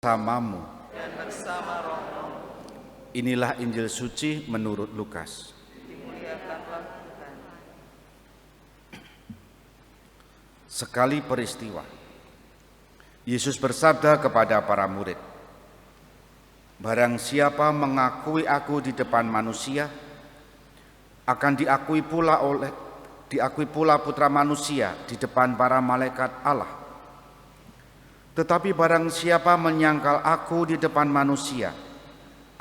bersamamu. Dan bersama rohmu. Inilah Injil suci menurut Lukas. Dimuliakanlah Tuhan. Sekali peristiwa, Yesus bersabda kepada para murid, "Barang siapa mengakui aku di depan manusia, akan diakui pula Putra Manusia di depan para malaikat Allah. Tetapi barang siapa menyangkal aku di depan manusia,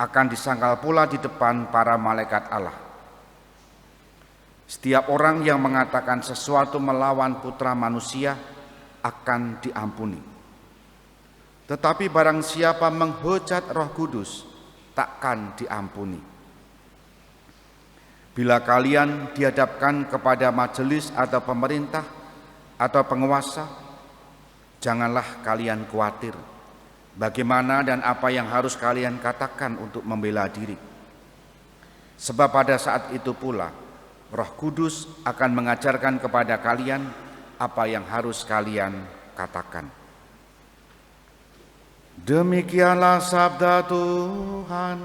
akan disangkal pula di depan para malaikat Allah. Setiap orang yang mengatakan sesuatu melawan Putra Manusia akan diampuni. Tetapi barang siapa menghujat Roh Kudus, takkan diampuni. Bila kalian dihadapkan kepada majelis atau pemerintah atau penguasa, janganlah kalian khawatir bagaimana dan apa yang harus kalian katakan untuk membela diri. Sebab pada saat itu pula Roh Kudus akan mengajarkan kepada kalian apa yang harus kalian katakan." Demikianlah sabda Tuhan.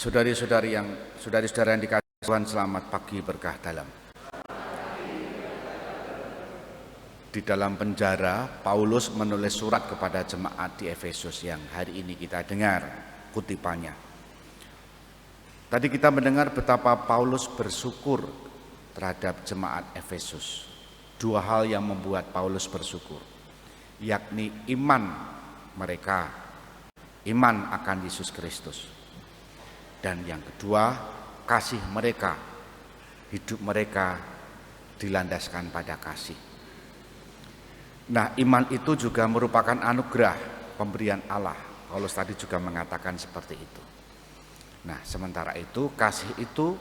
Saudari-saudara yang dikasihi Tuhan, selamat pagi berkah dalam. Di dalam penjara, Paulus menulis surat kepada jemaat di Efesus yang hari ini kita dengar kutipannya. Tadi kita mendengar betapa Paulus bersyukur terhadap jemaat Efesus. Dua hal yang membuat Paulus bersyukur, yakni iman mereka, iman akan Yesus Kristus. Dan yang kedua, kasih mereka, hidup mereka dilandaskan pada kasih. Nah, iman itu juga merupakan anugerah pemberian Allah. Paulus tadi juga mengatakan seperti itu. Nah, sementara itu kasih itu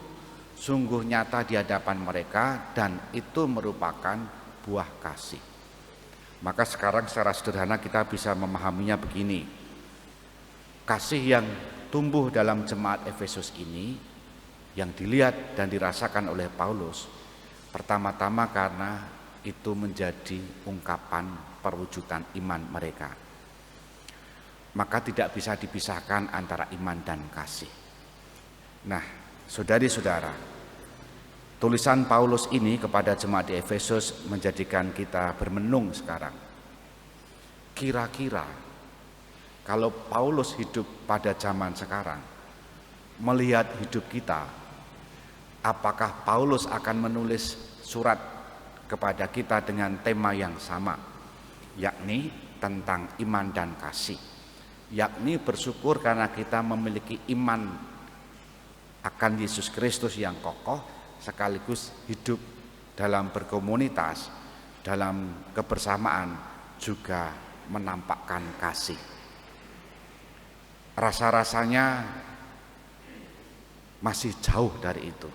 sungguh nyata di hadapan mereka dan itu merupakan buah kasih. Maka sekarang secara sederhana kita bisa memahaminya begini. Kasih yang tumbuh dalam jemaat Efesus ini yang dilihat dan dirasakan oleh Paulus, pertama-tama karena itu menjadi ungkapan perwujudan iman mereka. Maka tidak bisa dipisahkan antara iman dan kasih. Nah, saudari-saudara, tulisan Paulus ini kepada jemaat di Efesus menjadikan kita bermenung sekarang. Kira-kira kalau Paulus hidup pada zaman sekarang, melihat hidup kita, apakah Paulus akan menulis surat kepada kita dengan tema yang sama, yakni tentang iman dan kasih, yakni bersyukur karena kita memiliki iman akan Yesus Kristus yang kokoh, sekaligus hidup dalam berkomunitas, dalam kebersamaan juga menampakkan kasih. Rasa-rasanya masih jauh dari itu.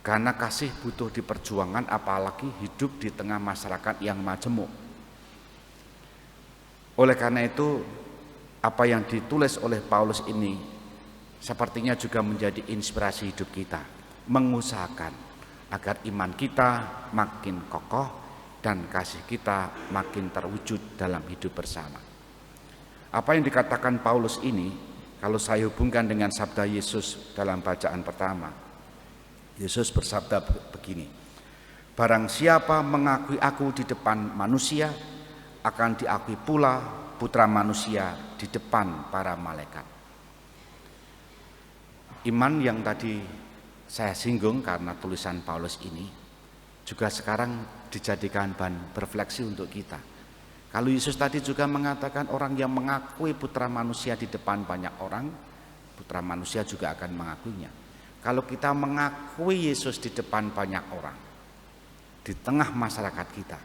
Karena kasih butuh diperjuangkan, apalagi hidup di tengah masyarakat yang majemuk. Oleh karena itu, apa yang ditulis oleh Paulus ini sepertinya juga menjadi inspirasi hidup kita, mengusahakan agar iman kita makin kokoh dan kasih kita makin terwujud dalam hidup bersama. Apa yang dikatakan Paulus ini, kalau saya hubungkan dengan sabda Yesus dalam bacaan pertama, Yesus bersabda begini, "Barang siapa mengakui aku di depan manusia, akan diakui pula Putra Manusia di depan para malaikat." Iman yang tadi saya singgung karena tulisan Paulus ini juga sekarang dijadikan bahan berefleksi untuk kita. Kalau Yesus tadi juga mengatakan orang yang mengakui Putra Manusia di depan banyak orang, Putra Manusia juga akan mengakuinya. Kalau kita mengakui Yesus di depan banyak orang, di tengah masyarakat kita,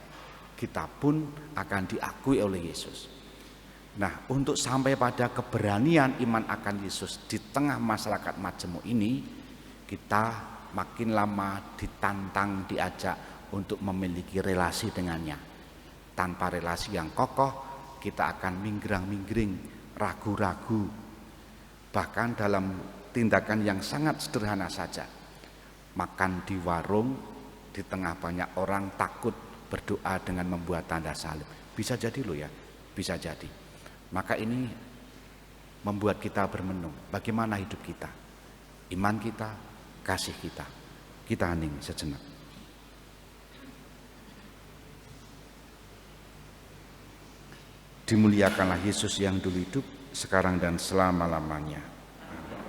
kita pun akan diakui oleh Yesus. Nah, untuk sampai pada keberanian iman akan Yesus di tengah masyarakat majemuk ini, kita makin lama ditantang, diajak untuk memiliki relasi dengannya. Tanpa relasi yang kokoh, kita akan minggrang-minggring, ragu-ragu. Bahkan dalam tindakan yang sangat sederhana saja. Makan di warung di tengah banyak orang, takut berdoa dengan membuat tanda salib. Bisa jadi loh ya, bisa jadi. Maka ini membuat kita bermenung bagaimana hidup kita, iman kita, kasih kita. Kita hening sejenak. Dimuliakanlah Yesus yang dulu hidup, sekarang dan selama-lamanya.